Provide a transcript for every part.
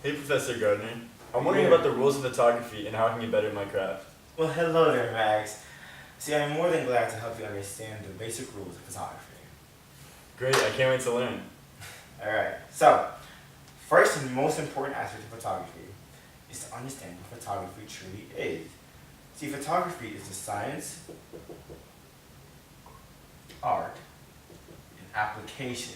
Hey, Professor Gardner. I'm wondering about the rules of photography and how I can get better at my craft. Well, hello there, Max. See, I'm more than glad to help you understand the basic rules of photography. Great, I can't wait to learn. Alright, so, first and most important aspect of photography is to understand what photography truly is. See, photography is the science, art, and application.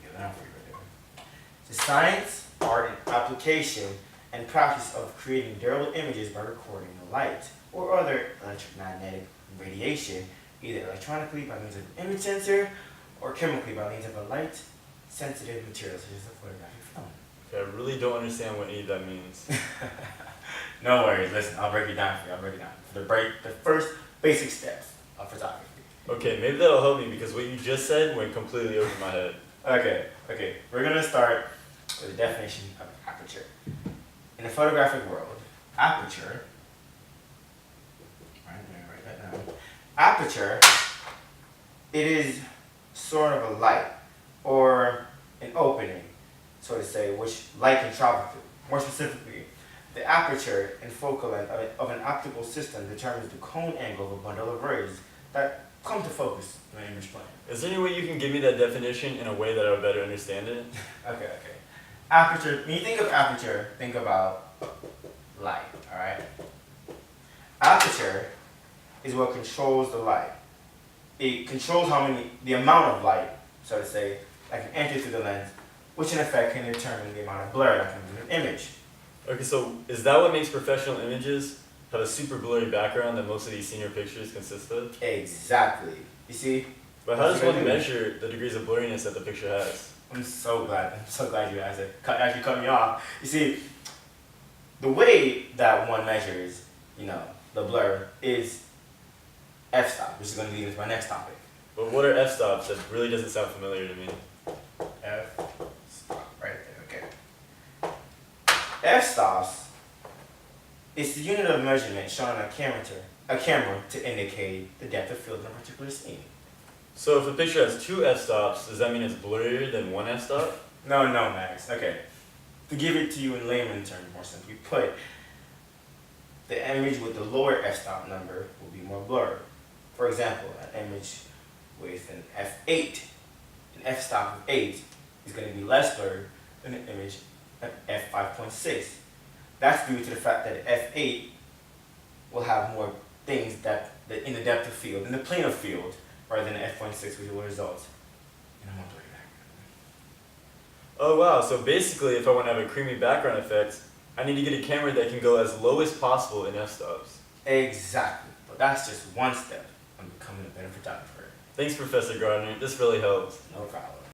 Get that for you right there. The science, art, and application and practice of creating durable images by recording the light or other electromagnetic radiation, either electronically by means of an image sensor or chemically by means of a light-sensitive material such as a photographic film. Okay, I really don't understand what any of that means. No worries, listen, I'll break it down for you, The first basic steps of photography. Okay, maybe that'll help me because what you just said went completely over my head. Okay, we're gonna start with the definition of aperture. In the photographic world, aperture, right, I'm gonna write that down. Aperture, it is sort of a light or an opening, so to say, which light can travel through. More specifically, the aperture and focal length of an optical system determines the cone angle of a bundle of rays that come to focus in an image plane. Is there any way you can give me that definition in a way that I would better understand it? Okay. Aperture, when you think of aperture, think about light, alright? Aperture is what controls the light. It controls the amount of light, so to say, that can enter through the lens, which in effect can determine the amount of blur that comes in an image. Okay, so is that what makes professional images have a super blurry background that most of these senior pictures consist of? Exactly. You see? But how does one measure the degrees of blurriness that the picture has? I'm so glad you guys actually cut me off. You see, the way that one measures, the blur is f-stop, which is going to lead into my next topic. But what are f-stops? That really doesn't sound familiar to me. F-stop, right there, okay. F-stops is the unit of measurement shown on a camera to indicate the depth of field in a particular scene. So if a picture has two f-stops, does that mean it's blurrier than one f-stop? No, Max. Okay. To give it to you in layman terms, more simply put, the image with the lower f-stop number will be more blurred. For example, an image with an f8, an f-stop of 8 is going to be less blurred than an image at f5.6. That's due to the fact that f8 will have more things in the depth of field, in the plane of field, rather than f.6, which will result in a more blurry background. Oh wow, so basically if I want to have a creamy background effect, I need to get a camera that can go as low as possible in f-stops. Exactly, but that's just one step on becoming a better photographer. Thanks, Professor Gardner. This really helps. No problem.